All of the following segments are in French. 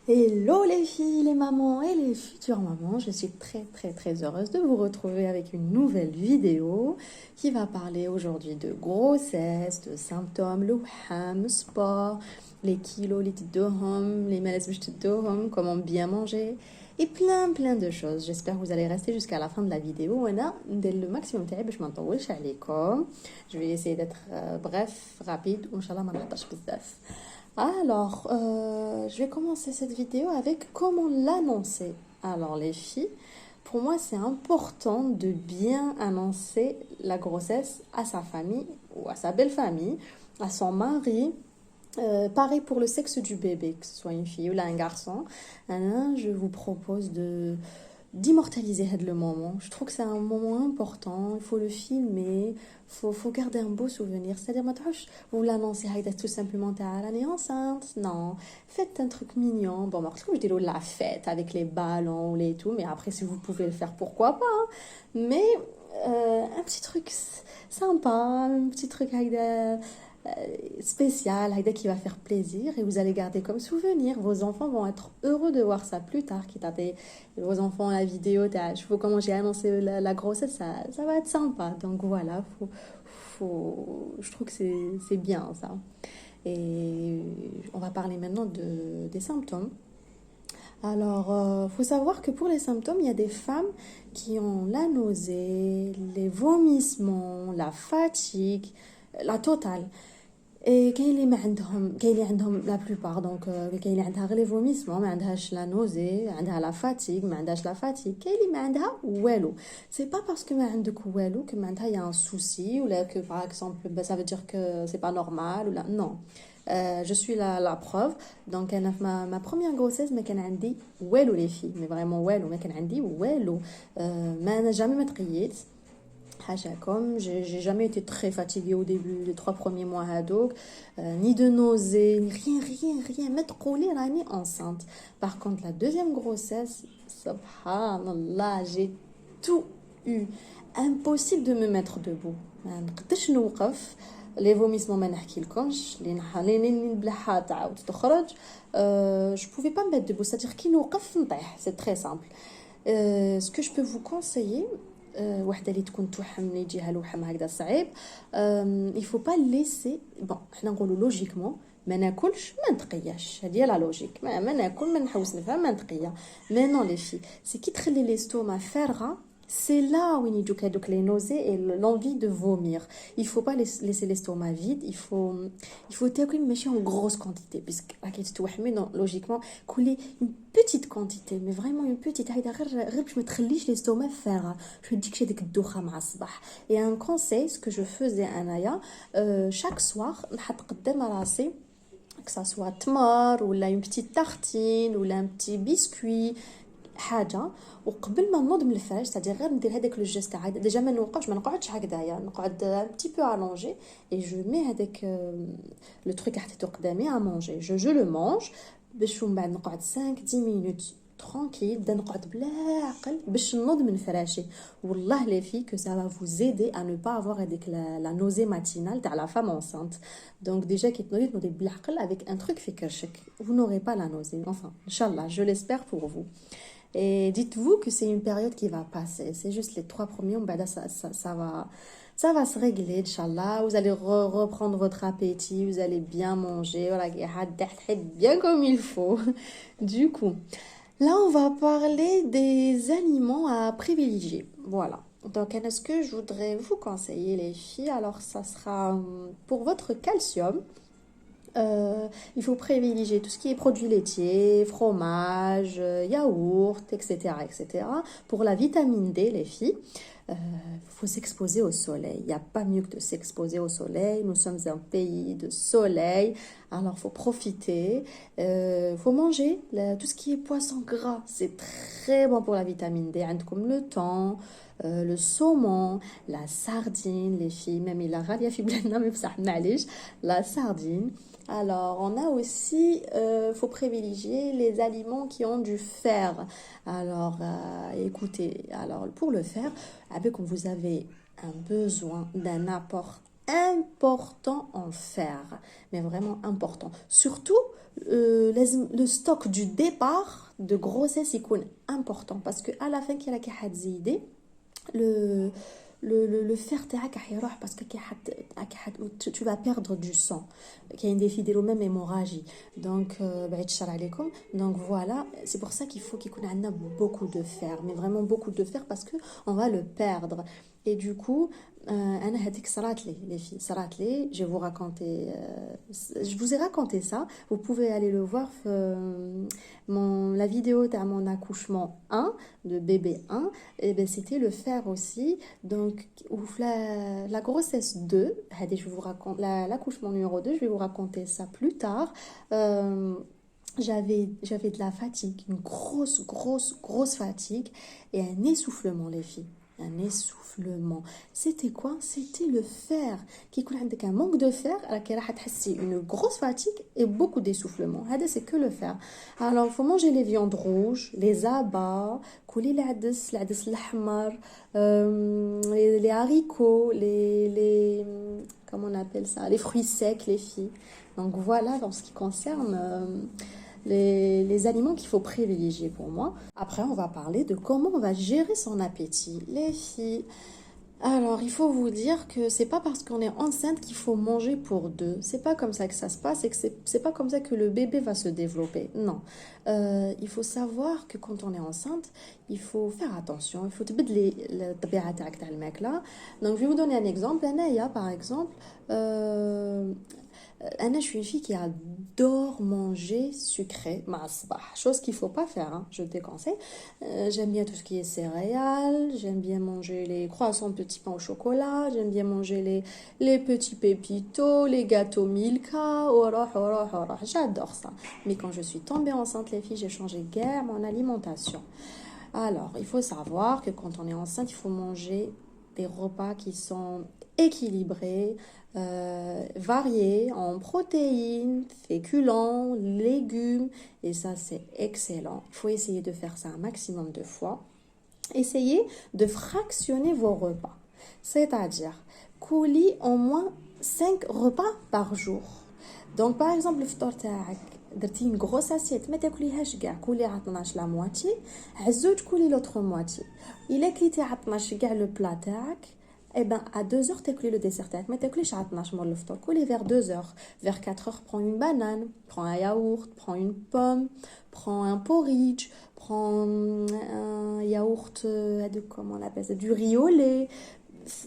Hello les filles, les mamans et les futures mamans, je suis très heureuse de vous retrouver avec une nouvelle vidéo qui va parler aujourd'hui de grossesse, de symptômes, le ham, sport, les kilos, les تدوهم, les malaises باش تدوهم, comment bien manger et plein de choses. J'espère que vous allez rester jusqu'à la fin de la vidéo. وانا ندير le maximum تاعي باش ما نطولش عليكم. Je vais essayer d'être bref, rapide وان شاء الله ما نهضرش بزاف. Alors, je vais commencer cette vidéo avec comment l'annoncer. Alors, les filles, pour moi, c'est important de bien annoncer la grossesse à sa famille ou à sa belle famille, à son mari. Pareil pour le sexe du bébé, que ce soit une fille ou là, un garçon. Je vous propose d'immortaliser le moment. Je trouve que c'est un moment important, il faut le filmer, faut garder un beau souvenir. C'est-à-dire, vous l'annoncez tout simplement, elle est enceinte. Non, faites un truc mignon. Bon, je dis la fête avec les ballons, les tout, mais après, si vous pouvez le faire, pourquoi pas. Hein. Mais un petit truc sympa, un petit truc avec spécial, qui va faire plaisir et vous allez garder comme souvenir. Vos enfants vont être heureux de voir ça plus tard. Vos enfants, la vidéo, je vois comment j'ai annoncé la grossesse, ça va être sympa. Donc voilà, je trouve que c'est bien ça. Et on va parler maintenant des symptômes. Alors, faut savoir que pour les symptômes, il y a des femmes qui ont la nausée, les vomissements, la fatigue, la totale. Et كاين اللي عندهم la plupart donc كاين اللي عندها غير les vomissements ما عندهاش la nausée عندها la fatigue ما عندهاش la fatigue كاين اللي ما عندها والو c'est pas parce que ما عندك والو que معناتها y a un souci ou là que par exemple ça veut dire que c'est pas normal ou là non je suis la preuve donc ma première grossesse ما كان عندي والو les filles mais vraiment والو ما كان عندي والو ما انا jamais ما تقيت comme j'ai jamais été très fatiguée au début les 3 premiers mois donc ni de nausée ni rien mettre rouler l'année enceinte par contre la deuxième grossesse subhanallah j'ai tout eu impossible de me mettre debout نقدرش نوقف les vomissements ما نحكيلكمش اللي البلحه تعاود تخرج je pouvais pas me mettre debout c'est-à-dire كي نوقف نطيح c'est très simple ce que je peux vous conseiller وحده اللي تكون توحم اللي يجيها الوحم هكذا صعيب il faut pas laisser bon حنا نقولوا لوجيكمون ما ناكلش ما نتقياش هذه لا لوجيك ما ناكل ما نحوس نفهم ما نتقيا مي نو لي في سي كي تخلي لي ستوما فارغه c'est là où يجوك هذوك les nausées et l'envie de vomir il faut pas laisser l'estomac vide il faut تاكل ماشي en grosse quantité puisque راكي تتوحمي non logiquement كولي une petite quantité mais vraiment une petite هيدا غير باش ما تخليش l'estomac فارغ je ديكش هذيك الدوخه مع الصباح et un conseil ce que je faisais انايا chaque soir نحط قدام راسي que ça soit تمر ولا une petite tartine ولا un petit biscuit حاجه وقبل ما نوض من الفراش تاع غير ندير هذاك لو جيست تاع ديجا ما نقعدش هكذايا نقعد ان بتي بو الونجي اي جو مي هذاك لو تروك حطيته قدامي ا مونجي جو لو مونج باش من بعد نقعد 5 10 مينوت tranquille بدا نقعد بلا عقل باش نوض من فراشي والله لي في que ça va vous aider à ne pas avoir هذيك la nausée matinale تاع la femme enceinte donc déjà كي تنوضي بالعقل avec un truc في كرشك vous n'aurez pas la nausée enfin inchallah je l'espère pour vous. Et dites-vous que c'est une période qui va passer. C'est juste les 3 premiers, ça va se régler, Inch'Allah. Vous allez reprendre votre appétit, vous allez bien manger, voilà, bien comme il faut. Du coup, là, on va parler des aliments à privilégier. Voilà. Donc, est-ce que je voudrais vous conseiller, les filles? Alors, ça sera pour votre calcium. Il faut privilégier tout ce qui est produits laitiers, fromage, yaourt, etc., etc. Pour la vitamine D, les filles, faut s'exposer au soleil. Il n'y a pas mieux que de s'exposer au soleil. Nous sommes un pays de soleil, alors faut profiter. Faut manger tout ce qui est poisson gras. C'est très bon pour la vitamine D. Comme le thon, le saumon, la sardine, les filles. Même il a radia fi bladna, mais ça معليش, la sardine. Alors, on a aussi, faut privilégier les aliments qui ont du fer. Alors, écoutez, alors pour le fer, avec vous avez un besoin d'un apport important en fer, mais vraiment important. Surtout, le stock du départ de grossesse est important parce que à la fin, qu'il y a qui a des le le fer تاعك راح يروح parce que tu vas perdre du sang كاين des filles يديروا même hémorragie donc بعيد الشر عليكم donc voilà c'est pour ça qu'il faut qu'il y ait beaucoup de fer mais vraiment beaucoup de fer parce que on va le perdre et du coup انا هذيك صرات لي les filles صرات لي je vais vous raconter je vous ai raconté ça vous pouvez aller le voir la vidéo de mon accouchement 1 de bébé 1 et ben c'était le fer aussi donc la grossesse 2 je vous raconte l'accouchement numéro 2 je vais vous raconter ça plus tard j'avais de la fatigue, une grosse fatigue et un essoufflement, les filles. Un essoufflement. C'était quoi? C'était le fer. Qui avec un manque de fer, une grosse fatigue et beaucoup d'essoufflement. C'est que le fer. Alors, il faut manger les viandes rouges, les abats, les haricots, comment on appelle ça? Les fruits secs, les filles. Donc voilà, dans ce qui concerne les aliments qu'il faut privilégier pour moi. Après, on va parler de comment on va gérer son appétit. Les filles, alors il faut vous dire que c'est pas parce qu'on est enceinte qu'il faut manger pour deux. C'est pas comme ça que ça se passe et que c'est pas comme ça que le bébé va se développer. Non. Il faut savoir que quand on est enceinte, il faut faire attention. Il faut تبدلي الطبيعة تاع الماكلة. Donc je vais vous donner un exemple. Anaya, par exemple, Anna, je suis une fille qui adore manger sucré, chose qu'il ne faut pas faire, hein, je te déconseille. J'aime bien tout ce qui est céréales, j'aime bien manger les croissants petits pains au chocolat, j'aime bien manger les petits pépitos, les gâteaux Milka, j'adore ça. Mais quand je suis tombée enceinte, les filles, j'ai changé guère mon alimentation. Alors, il faut savoir que quand on est enceinte, il faut manger des repas qui sont équilibrés, variés en protéines, féculents, légumes, et ça c'est excellent. Il faut essayer de faire ça un maximum de fois. Essayez de fractionner vos repas, c'est-à-dire couler au moins 5 repas par jour. Donc par exemple, le fطور تاعك درتي une grosse assiette ما تاكليهاش كاع كولي على 12 la moitié عزوج كولي l'autre moitié الا كليتي على 12 كاع le plat تاعك eh ben à 2 heures تاكلي le dessert تاعك ما تاكليش على 12 مور الفطور كولي vers 2 heures vers 4 heures prends une banane prends un yaourt prends une pomme prends un porridge prends un yaourt comment on appelle ça du riz au lait.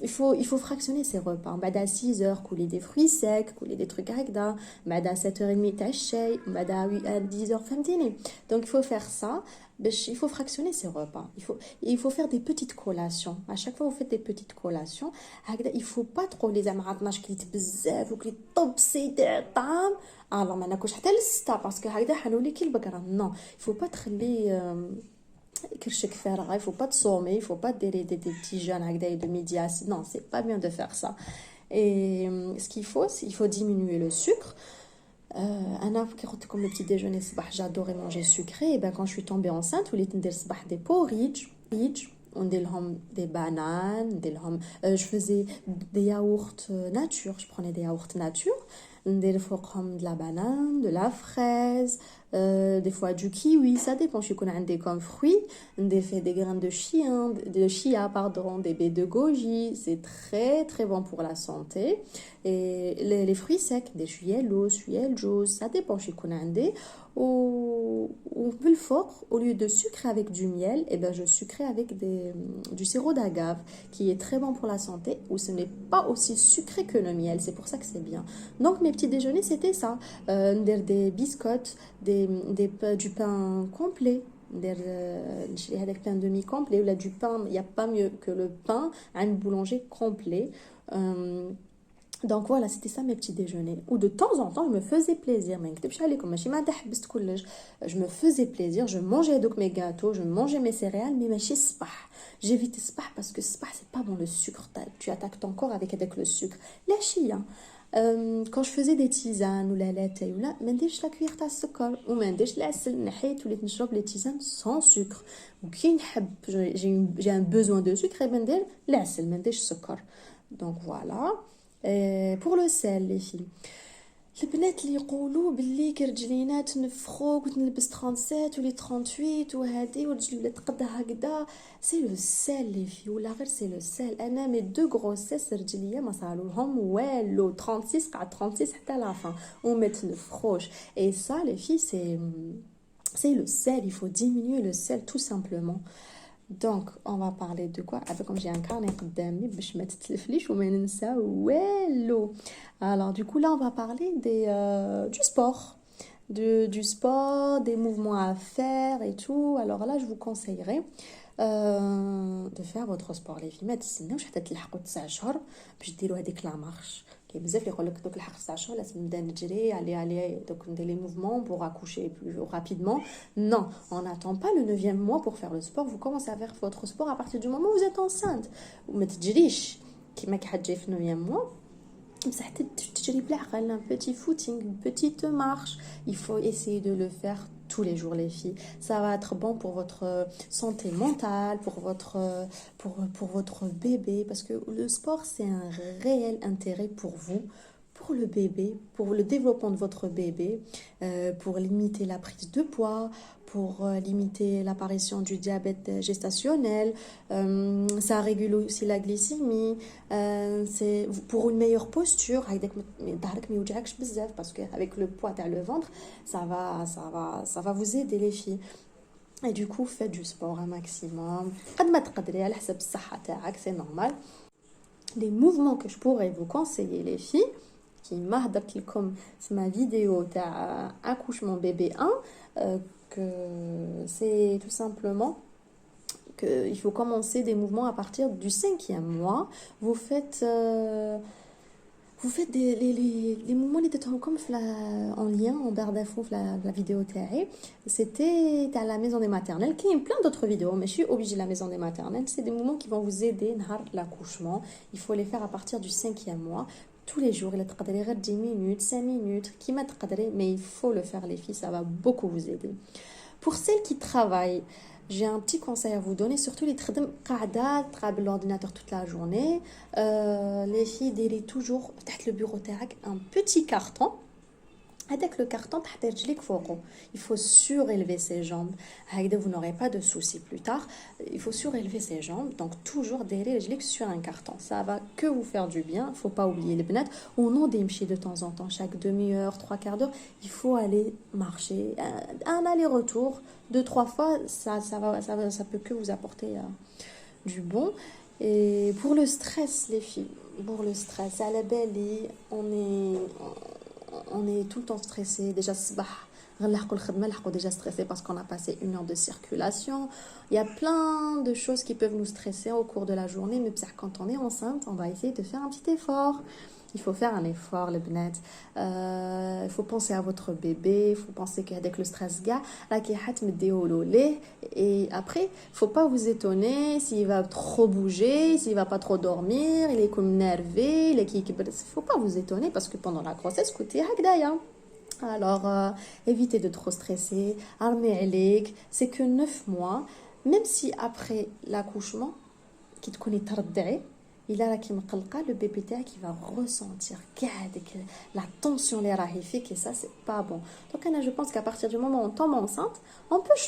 Il faut fractionner ses repas. À 6 heures, couler des fruits secs, couler des trucs هكذا. À 7h30, t'as الشاي. À 10 heures, فهمتيني. Donc, il faut faire ça. Il faut fractionner ses repas. Il faut faire des petites collations. À chaque fois, vous faites des petites collations. Il ne faut pas trop les amarrage qui بزاف وكلي طبسي طعم. Alors, ما ناكلش حتى للستا parce que هكذا حنولي كي البقرة. Non, il faut pas تخلي كرشك فارغة, il faut pas te sommer, il faut pas des petits jeûnes de midi à 6. Non, c'est pas bien de faire ça. Et ce qu'il faut, c'est il faut diminuer le sucre. Comme le petit déjeuner, j'adorais manger sucré. Et ben quand je suis tombée enceinte, des porridge, on des bananes, je faisais des yaourts nature, je prenais des yaourts nature. De la banane, de la fraise, des fois du kiwi, ça dépend. Je connais des comme fruits, des graines de chia, pardon, des baies de goji, c'est très très bon pour la santé. Et les fruits secs, des chuyelos, ça dépend. Je connais des ou fort, au lieu de sucrer avec du miel, et ben je sucrais avec du sirop d'agave qui est très bon pour la santé, ou ce n'est pas aussi sucré que le miel, c'est pour ça que c'est bien. Donc mes petits déjeuners c'était ça, des biscottes, du pain complet, avec pain demi-complet, ou là du pain, il n'y a pas mieux que le pain à une boulanger complet. Donc voilà, c'était ça mes petits déjeuners. Ou de temps en temps, je me faisais plaisir. Je me faisais plaisir, je mangeais donc mes gâteaux, je mangeais mes céréales, mais j'évitais spah parce que spah, c'est pas bon le sucre. Tu attaques ton corps avec le sucre. La chia. Quand je faisais des tisanes ou la latte ou là, منديرش la cuillère تاع السكر ومنديرش العسل نحيت وليت نشرب les tisanes sans sucre. وكي نحب j'ai un besoin de sucre et مندير العسل منديرش السكر. Donc voilà. Pour le sel, les filles. البنات اللي يقولوا باللي كرجلينا تنفخو كنت نلبس 37 ولي 38 وهادي ورجلي ولات قد هكذا سي لو سيل لي في ولا غير سي لو سيل انا مي دو غروسيس رجليا ما صارولهم والو 36 قعد 36 حتى لا فان وما تنفخوش اي سا لي في c'est le sel, il faut diminuer le sel tout simplement. Donc, on va parler de quoi? Avec comme j'ai un carnet قدامي باش ما تتلفليش وما ننسى والو. Alors, du coup, là, on va parler du sport. Du sport, des mouvements à faire et tout. Alors là, je vous conseillerais de faire votre sport. Les filles, ما تستناوش حتى تلحقوا 9 شهور باش ديروا هذيك لا مارش. كاين بزاف اللي يقول لك دوك الحق 9 شهور لازم نبدا نجري علي دوك ندير les mouvements pour accoucher plus rapidement. Non, on n'attend pas le 9e mois pour faire le sport. Vous commencez à faire votre sport à partir du moment où vous êtes enceinte. وما تجريش كيما كي حتجي في 9e mois. بصح تجري بالعقل un petit footing, une petite marche. Il faut essayer de le faire tous les jours, les filles. Ça va être bon pour votre santé mentale, pour votre bébé, parce que le sport, c'est un réel intérêt pour vous, pour le bébé, pour le développement de votre bébé, pour limiter la prise de poids, pour limiter l'apparition du diabète gestationnel. Ça régule aussi la glycémie. C'est pour une meilleure posture. Parce qu'avec le poids dans le ventre, ça va vous aider les filles. Et du coup, faites du sport un maximum. C'est normal. Les mouvements que je pourrais vous conseiller les filles, qui m'a dit comme ma vidéo d'accouchement bébé 1, que c'est tout simplement qu'il faut commencer des mouvements à partir du 5e mois. Vous faites les mouvements qui étaient comme en lien en barre d'infos la vidéo تاعي. C'était à la maison des maternelles. Il y a plein d'autres vidéos, mais je suis obligée de la maison des maternelles. C'est des mouvements qui vont vous aider à l'accouchement. Il faut les faire à partir du 5e mois. Tous les jours, il a 10 minutes, 5 minutes, qui m'a mais il faut le faire les filles, ça va beaucoup vous aider. Pour celles qui travaillent, j'ai un petit conseil à vous donner, surtout les travaillent l'ordinateur toute la journée. Les filles, dérivent toujours le bureau تاعك un petit carton. Avec le carton, il faut surélever ses jambes. Vous n'aurez pas de soucis plus tard. Il faut surélever ses jambes. Donc, toujours derrière sur un carton. Ça va que vous faire du bien. Il ne faut pas oublier les benettes. On en démchi de temps en temps. Chaque demi-heure, 3/4 d'heure, il faut aller marcher. Un aller-retour, 2-3 fois, ça peut que vous apporter du bon. Et pour le stress, les filles, pour le stress, à la belle, on est tout le temps stressé. Déjà, déjà stressé parce qu'on a passé 1 heure de circulation. Il y a plein de choses qui peuvent nous stresser au cours de la journée. Mais quand on est enceinte, on va essayer de faire un petit effort. Il faut faire un effort, les bnets. Il faut penser à votre bébé. Il faut penser qu'avec le stress, et après, il ne faut pas vous étonner s'il va trop bouger, s'il ne va pas trop dormir, il est comme nervé. Il ne faut pas vous étonner parce que pendant la grossesse, alors, évitez de trop stresser. C'est que 9 mois. Même si après l'accouchement, qui te connaît tardé, il a la qui me le bébé qui va ressentir la tension les rahifiques et ça c'est pas bon. Donc je pense qu'à partir du moment où on tombe enceinte, on peut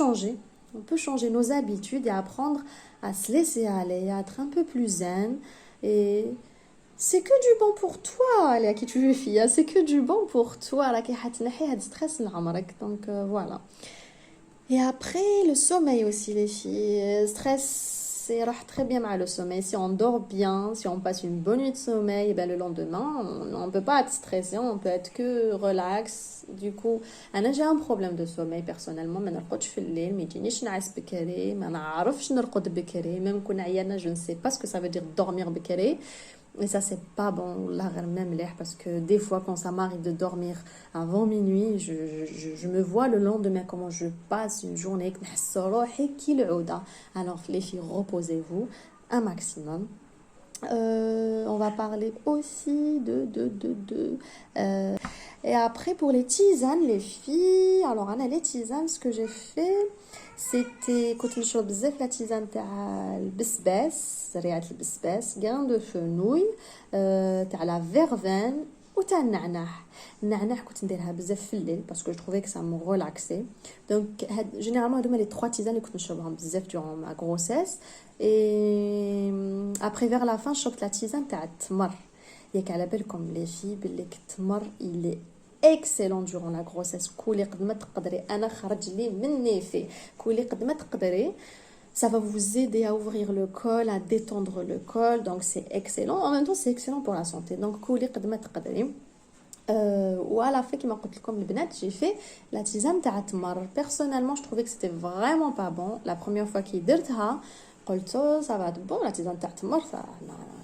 changer nos habitudes et apprendre à se laisser aller, à être un peu plus zen. Et c'est que du bon pour toi, à qui tu es fille, c'est que du bon pour toi là qui stress donc voilà. Et après le sommeil aussi les filles, stress c'est très bien mal le sommeil. Si on dort bien, si on passe une bonne nuit de sommeil, ben le lendemain, on ne peut pas être stressé, on peut être que relax. Du coup, j'ai un problème de sommeil personnellement. Je ne sais pas ce que ça veut dire dormir bekere. Et ça, c'est pas bon, même l'air, parce que des fois, quand ça m'arrive de dormir avant minuit, je me vois le lendemain comment je passe une journée. Alors, les filles, reposez-vous un maximum. On va parler aussi euh, et après, pour les tisanes, les filles, alors, Anna, les tisanes, ce que j'ai fait, c'était كنت نشرب بزاف la tisane تاع البسباس ريحة البسباس grain de fenouil تاع la verveine وتاع النعناع كنت نديرها بزاف في الليل باسكو جو trouvais que ça me relaxait donc généralement هذوما les trois tisanes اللي كنت نشربهم بزاف durant ma grossesse et après vers la fin شربت la tisane تاع التمر ياك على بالكم les filles باللي التمر il est excellent durant la grossesse كولي قد ما تقدري انا خرج لي مني فيه كولي قد ما تقدري ça va vous aider à ouvrir le col à détendre le col donc c'est excellent en même temps c'est excellent pour la santé donc كولي قد ما تقدري وعلى fait كما قلت لكم البنات j'ai fait la tisane تاع التمر personnellement je trouvais que c'était vraiment pas bon la première fois كي درتها قلت ça va être bon la tisane تاع التمر ça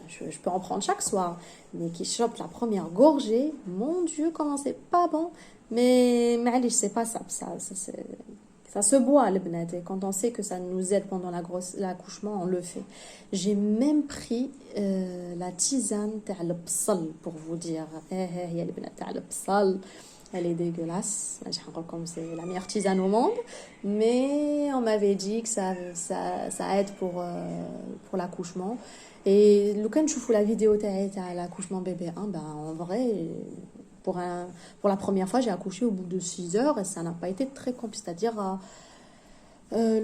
je peux en prendre chaque soir mais qui chope la première gorgée mon dieu comment c'est pas bon mais allez c'est pas ça se boit le بنات et quand on sait que ça nous aide pendant l'accouchement on le fait j'ai même pris la tisane تاع البصل pour vous dire هي البنات تاع البصل elle est dégueulasse comme c'est la meilleure tisane au monde mais on m'avait dit que ça aide pour l'accouchement et quand je fais la vidéo à l'accouchement bébé 1 ben en vrai pour la première fois j'ai accouché au bout de 6 heures et ça n'a pas été très compliqué c'est-à-dire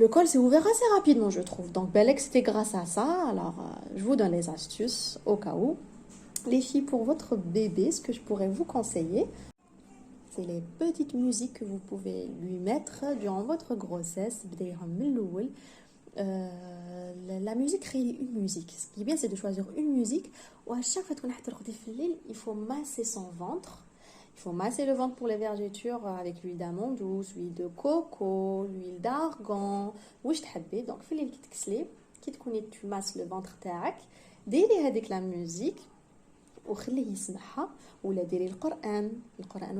le col s'est ouvert assez rapidement je trouve donc Belek c'était grâce à ça alors je vous donne les astuces au cas où les filles pour votre bébé ce que je pourrais vous conseiller c'est les petites musiques que vous pouvez lui mettre durant votre grossesse la musique crée une musique ce qui est bien c'est de choisir une musique où à chaque fois il faut masser son ventre il faut masser le ventre pour les vergetures avec l'huile d'amande douce, l'huile de coco, l'huile d'argan واش تحبي donc في الليل كي تكسلي كي تكوني tu masses le ventre تاعك ديري هذيك la musique وخليه يسمعها ولا ديري القرآن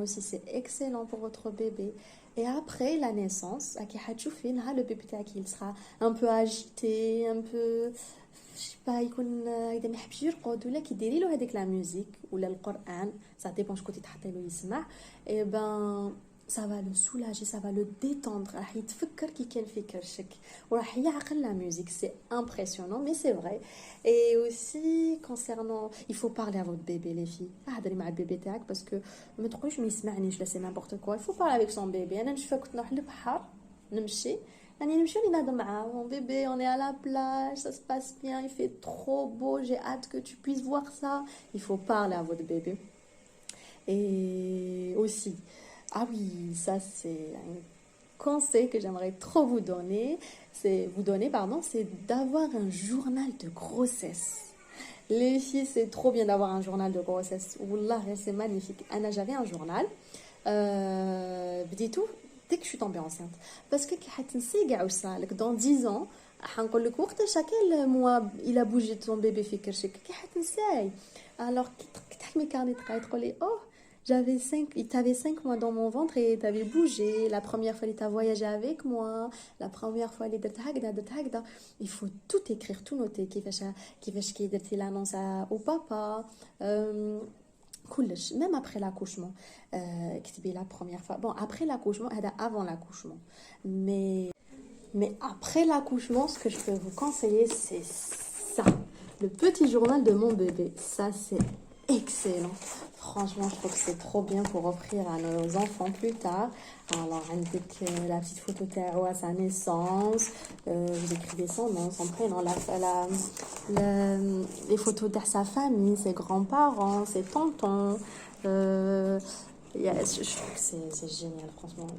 aussi c'est excellent pour votre bébé et après la naissance كي حتشوفي نهار le bébé تاعك il sera un peu agité un peu je sais pas يكون اذا ما يحبش يرقد ولا كي ديري له هذيك لا ميوزيك ولا القرآن ça dépend شكون تحطي له يسمع et ben ça va le soulager ça va le détendre راح يتفكر كي كان في كرشك وراح يعقل la musique c'est impressionnant mais c'est vrai et aussi concernant il faut parler à votre bébé les filles هضري مع البيبي تاعك باسكو ما تقولش ما يسمعنيش لا سي n'importe quoi il faut parler avec son bébé انا نشوفها كنت نروح للبحر نمشي يعني نمشي ننادى معاه mon bébé on est à la plage ça se passe bien il fait trop beau j'ai hâte que tu puisses voir ça il faut parler à votre bébé et aussi ah oui ça c'est un conseil que j'aimerais trop vous donner c'est d'avoir un journal de grossesse les filles c'est trop bien d'avoir un journal de grossesse wallah c'est magnifique Anna j'avais un journal بديتو dès que je suis tombée enceinte parce que حتنسي كاع واش صالك dans 10 ans حنقول لك وقتاش كان mois il a bougé ton bébé في كرشك كي حتنساي alors كي تحكمي كارني تقولي oh t'avais 5 mois dans mon ventre et t'avais bougé. La première fois, t'as voyagé avec moi. La première fois, il faut tout écrire, tout noter. Qui l'annonce au papa. Même après l'accouchement. La première fois. Bon, après l'accouchement, avant l'accouchement. Mais après l'accouchement, ce que je peux vous conseiller, c'est ça. Le petit journal de mon bébé. Ça, c'est excellent. Franchement, je trouve que c'est trop bien pour offrir à nos enfants plus tard. Alors, avec la petite photo à sa naissance, vous écrivez son nom, son prénom, les photos de sa famille, ses grands-parents, ses tontons. Je trouve que c'est génial, franchement.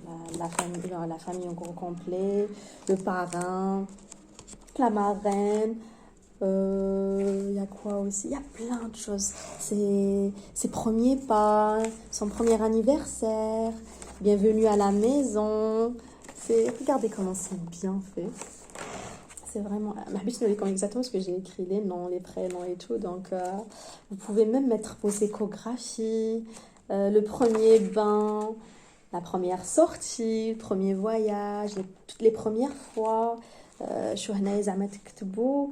La famille au gros complet, le parrain, la marraine. Il y a quoi aussi? Il y a plein de choses. Ses premiers pas, son premier anniversaire, bienvenue à la maison. Regardez comment c'est bien fait. C'est vraiment... exactement ce que j'ai écrit, les noms, les prénoms et tout. Donc, vous pouvez même mettre vos échographies, le premier bain, la première sortie, le premier voyage, toutes les premières fois. شو هنا زعما تكتبوا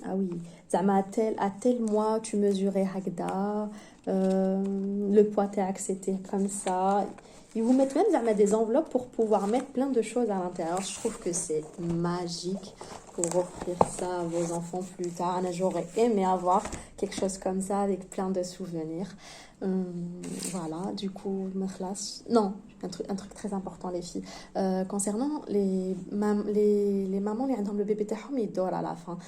Ah oui, زعما à tel mois tu mesurais هكذا, le poids تاعك c'était comme ça. Ils vous mettent même زعما des enveloppes pour pouvoir mettre plein de choses à l'intérieur. Je trouve que c'est magique pour offrir ça à vos enfants plus tard. Anna, j'aurais aimé avoir quelque chose comme ça avec plein de souvenirs. Voilà, du coup, non, un truc très important, les filles. Concernant les mamans, les ont le bébé تاعهم يدور à la fin.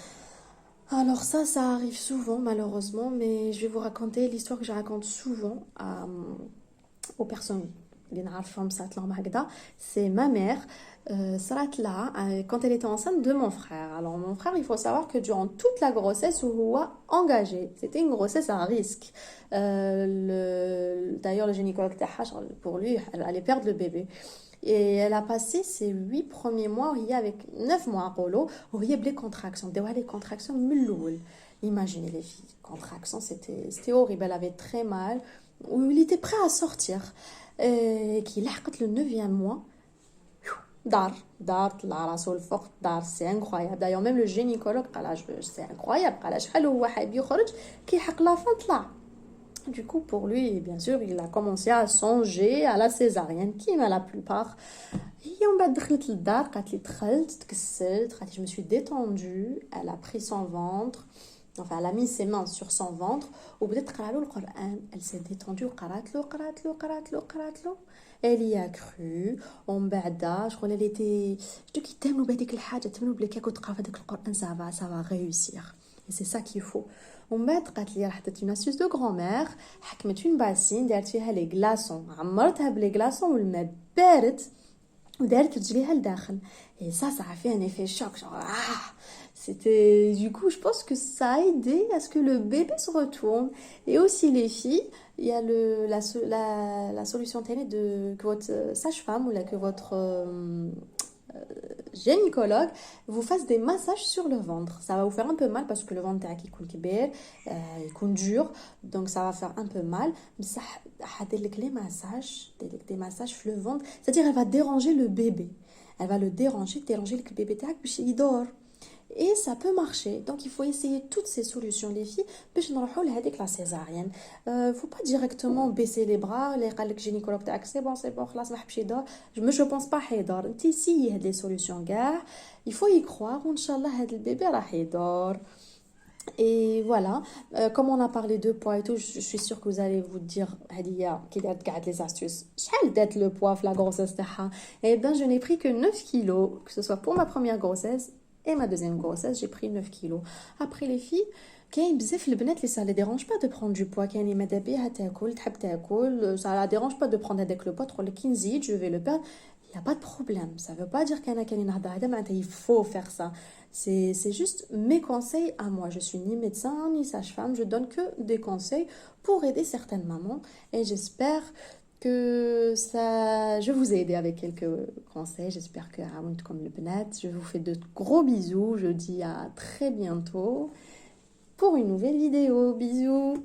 Alors ça arrive souvent, malheureusement, mais je vais vous raconter l'histoire que je raconte souvent aux personnes. C'est ma mère, quand elle était enceinte de mon frère. Alors mon frère, il faut savoir que durant toute la grossesse, il a engagé. C'était une grossesse à risque. D'ailleurs, le gynécologue pour lui, elle allait perdre le bébé. Et elle a passé ses 8 premiers mois avec 9 mois où il y a des contractions. Des contractions mulloules. Imaginez les filles, contractions, c'était horrible. Elle avait très mal. Où il était prêt à sortir. Qui l'a le 9e mois. Dar, la rasoul fort, dar, c'est incroyable. D'ailleurs, même le gynécologue, c'est incroyable. Du coup, pour lui, bien sûr, il a commencé à songer à la césarienne, qui est la plupart. Et on m'a dit je me suis détendue, elle a pris son ventre, enfin, elle a mis ses mains sur son ventre, ou peut-être elle s'est détendue, elle y a cru, on je crois qu'elle était, je dis ça va réussir. Et c'est ça qu'il faut. ومن بعد قالت لي راح une astuce de grand-mère, حكمت في باسين دارت فيها لي غلاصون, عمرتها بلي غلاصون والماء بارد ودارت رجليها لداخل. Et ça a fait un effet choc, genre c'était, du coup je pense que ça a aidé à ce que le bébé se retourne. Et aussi les filles, il y a la solution télé que votre sage-femme ou là, que votre gynécologue vous fasse des massages sur le ventre. Ça va vous faire un peu mal parce que le ventre est dur, donc ça va faire un peu mal. Mais ça les massages, des massages sur le ventre, c'est-à-dire elle va déranger le bébé. Elle va le déranger le bébé تاعك باش يدور. Et ça peut marcher. Donc il faut essayer toutes ces solutions les filles باش نروحوا لهذيك la césarienne. Faut pas directement baisser les bras. Les قال لك gynécologue تاعك c'est bon خلاص ما حبش يدور. Je pense pas حيدور. انت essayez هاد les solutions كاع. Il faut y croire وان شاء الله هاد البيبي راح يدور. Et voilà, comme on a parlé de poids et tout, je suis sûre que vous allez vous dire, Hadia, qu'il y a les astuces. Quel d'être le poids, la grossesse, eh bien, je n'ai pris que 9 kilos, que ce soit pour ma première grossesse et ma deuxième grossesse, j'ai pris 9 kilos. Après les filles, كاين بزاف البنات اللي ça les dérange pas de prendre du poids, كاين اللي ماذا بيها تاكل تحب تاكل, ça la dérange pas de prendre avec le poids, تقول لك كي نزيد je vais le perdre. Il n'y a pas de problème, ça veut pas dire qu'il faut faire ça. C'est juste mes conseils à moi. Je suis ni médecin ni sage-femme, je donne que des conseils pour aider certaines mamans et j'espère que ça, je vous ai aidé avec quelques conseils. J'espère que comme le Bnet, je vous fais de gros bisous. Je dis à très bientôt pour une nouvelle vidéo. Bisous.